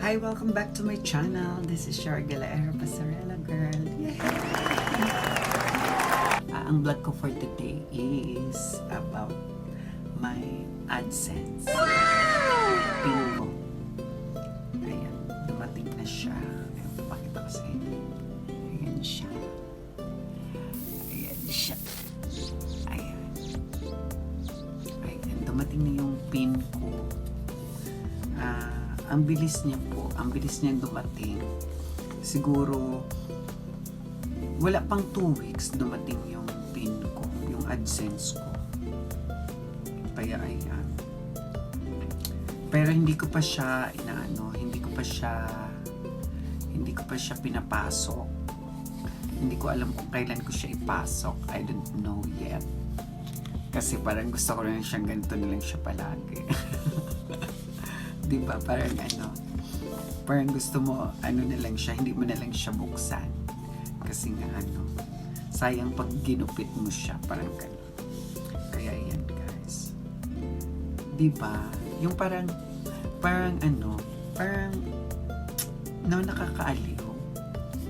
Hi, welcome back to my channel. This is Shar Galaera Pasarela Girl. Yay! Ang vlog ko for today is about my AdSense. Pin ko. Ayan, dumating na siya. Ayan, pakita ko sa inyo. Ayan siya. Ayan siya. Ayan. Ayan, dumating na yung pin ko. Ang bilis niya po, ang bilis niya dumating. Siguro, wala pang 2 weeks dumating yung pin ko, yung AdSense ko. Kaya ayan. Pero hindi ko pa siya inaano, hindi ko pa siya pinapasok. Hindi ko alam kung kailan ko siya ipasok. I don't know yet. Kasi parang gusto ko rin siyang ganito na lang siya palagi. Diba? Parang gusto mo, na lang siya, hindi mo na lang siya buksan. Kasi nga, sayang pag ginupit mo siya, parang gano'n. Kaya yan, guys. Diba? Yung parang nakakaaliw.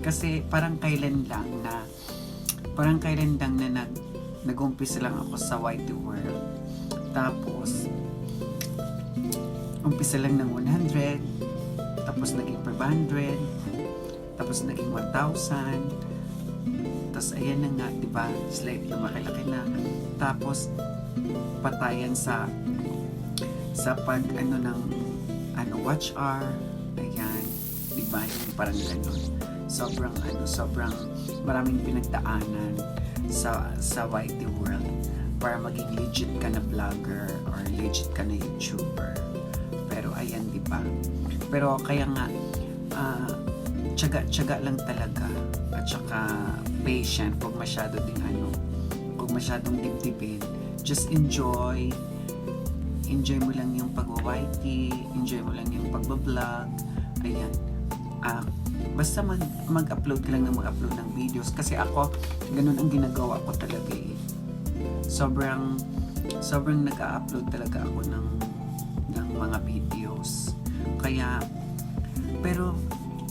Kasi parang kailan lang na nag-umpisa lang ako sa Whitey World. Tapos, umpisa lang ng 100, tapos naging 500, tapos naging 1,000, tapos ayan na nga, diba, slightly lumaki-laki na, tapos patayan sa pag watch hour, ayan, diba, yung parang ganun, sobrang maraming pinagdaanan sa Whitey World para maging legit ka na vlogger or legit ka na YouTuber. Pero ayan, diba? Pero kaya nga, tiyaga lang talaga. At saka patient, huwag masyadong dibdibin. Just enjoy. Enjoy mo lang yung pag-YT, enjoy mo lang yung pag-vlog. Ayan. Basta mag-upload ka lang ng mag-upload ng videos. Kasi ako, ganun ang ginagawa ko talaga eh. Sobrang nag-upload talaga ako ng mga videos. Kaya, pero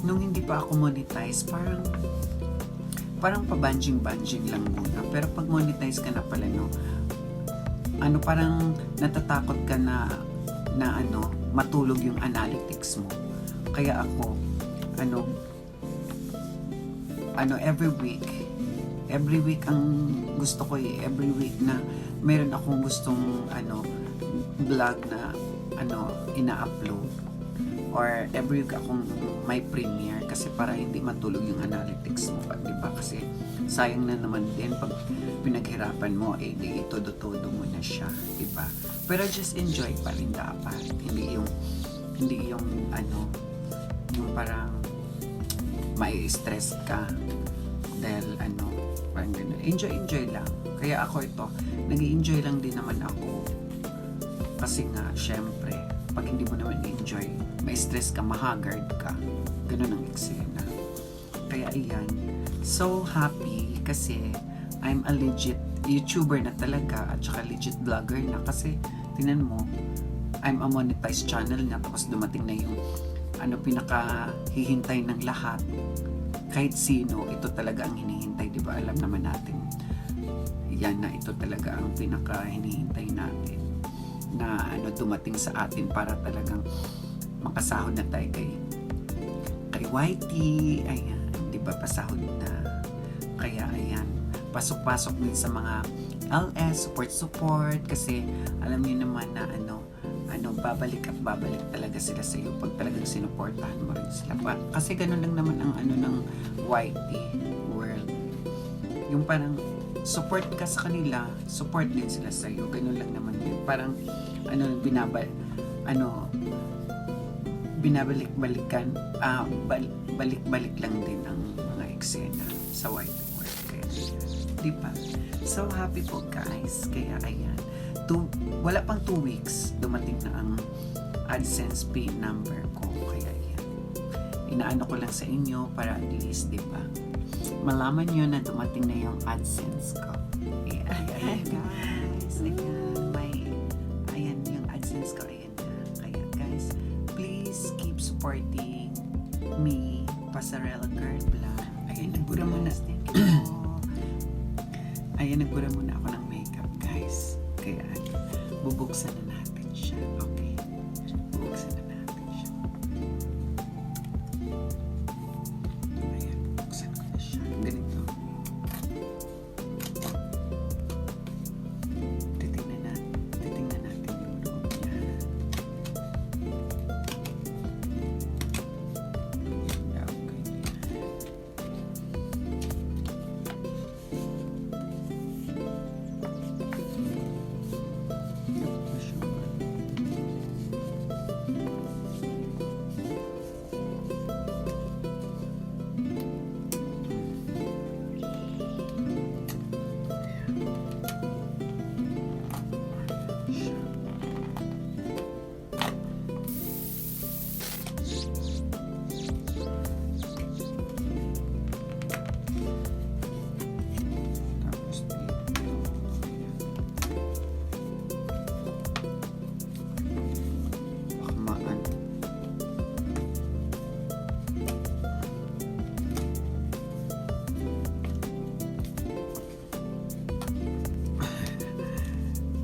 nung hindi pa ako monetize, parang pabanjing-banjing lang muna. Pero pag monetize ka na pala, parang natatakot ka na matulog yung analytics mo. Kaya ako, every week ang gusto ko every week na meron akong gustong vlog na ina-upload, or every week akong may premiere kasi para hindi matulog yung analytics mo, diba? Kasi sayang na naman din pag pinaghirapan mo, itodo-todo mo na siya, diba? Pero just enjoy pa rin dapat, hindi yung parang mai-stress ka dahil parang gano'n. Enjoy lang. Kaya ako nag-i-enjoy lang din naman ako. Kasi nga, syempre, pag hindi mo naman enjoy, may stress ka, mahagard ka. Ganun ang eksena. Kaya ayan, so happy kasi I'm a legit YouTuber na talaga at saka legit vlogger na kasi tinan mo, I'm a monetized channel na, tapos dumating na yung pinakahihintay ng lahat. Kahit sino, ito talaga ang hinihintay, di ba? Alam naman natin yan na ito talaga ang pinaka-hinihintay natin na dumating sa atin para talagang makasahod na tayo kay YT. Ayan, di ba, pasahod na. Kaya ayan, pasok-pasok din sa mga LS, support kasi alam niyo naman na babalik at babalik talaga sila sa iyo pag talagang sinuportahan mo rin sila. Kasi ganun lang naman ang ng YT World. Yung parang support ka sa kanila, support din sila sa iyo. Ganun lang naman yun. Parang binabalik-balikan, balik-balik lang din ang mga eksena sa YT World. Kaya, di ba? So happy po, guys. Kaya ayan. Wala pang 2 weeks, dumating na ang AdSense pin number ko. Kaya yan. Inaano ko lang sa inyo para at least, di ba, malaman nyo na dumating na yung AdSense ko. Ayan, guys. Ayan yung AdSense ko. Ayan na. Kaya, guys, please keep supporting Pasarela Curl Black. Ayan, nagbura muna. Thank you. Ayan, nagbura muna ako ng makeup, guys. Kaya, bubuksan na natin siya. Okay. Bubuksan na natin siya. Ayan, bubuksan ko na siya. Ganito. Titingnan natin yung loob niya.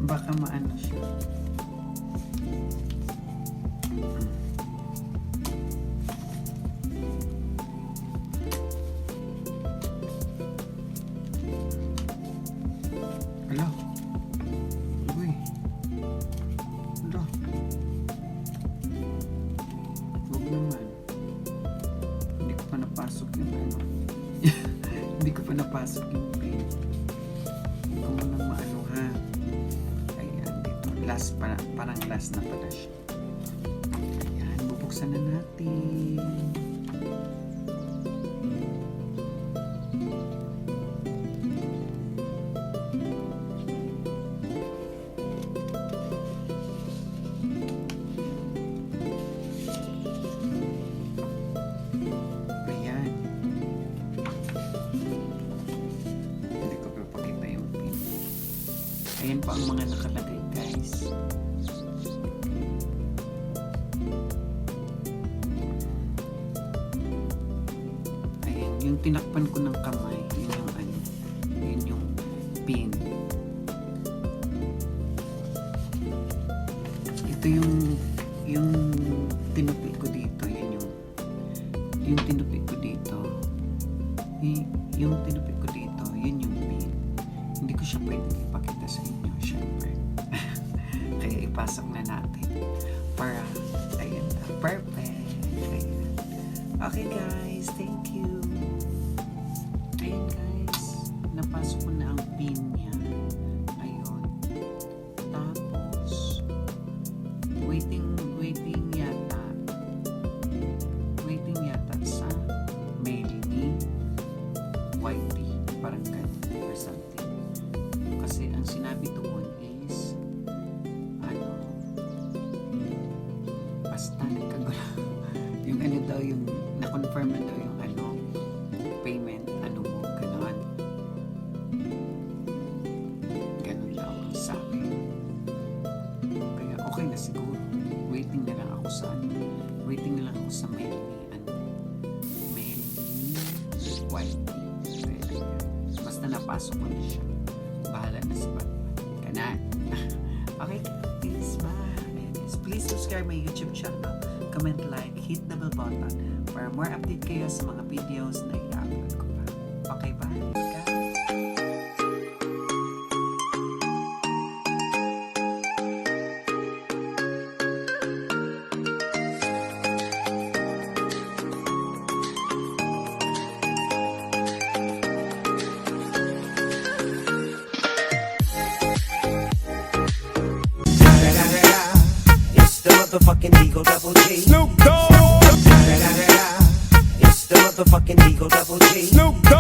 Baka maano siya. Ala. Uy. Ala. Huwag naman. Hindi ko pa napasok yung ano. Hindi ko pa napasok yung pin. Huwag ko munang maano ha. Last, parang last na pala siya. Ayan, bubuksan na natin. Ayan. Hindi ko pa pakita yung pin. Ayan pa ang mga nakalagay, guys. Ayan, yung tinakpan ko ng kamay, yun yung ano, yun yung pin. Ito yung tinupi ko dito, yun yung tinupi ko dito. Yung tinupi ko dito, yun yung pin. Hindi ko siya pwede ipakita sa inyo, syempre. Kaya ipasok na natin para, ayan na, perfect. Ayan. Okay guys, thank you. Ayan guys, napasok ko na ang pin niya. Ayun. Tapos, waiting yata sa mail ni Whitey, parang ganun or something. Kasi ang sinabi doon is basta nagkagulo. Yung ano daw, yung na-confirm na daw yung payment, mo, gano'n. Gano'n daw ang sabi. Kaya okay na siguro. Waiting na lang ako sa mail ni Whitey. Kaya, basta napasok ko na siya. Bahala na si Batman. Kanan. Okay, guys, bye. Please subscribe my YouTube channel, comment, like, hit the bell button para more update kayo sa mga videos na i-upload ko pa. Okay, bye guys. Motherfucking Eagle Double G. Snoop Dogg. It's the motherfucking Eagle Double G. Snoop Dogg.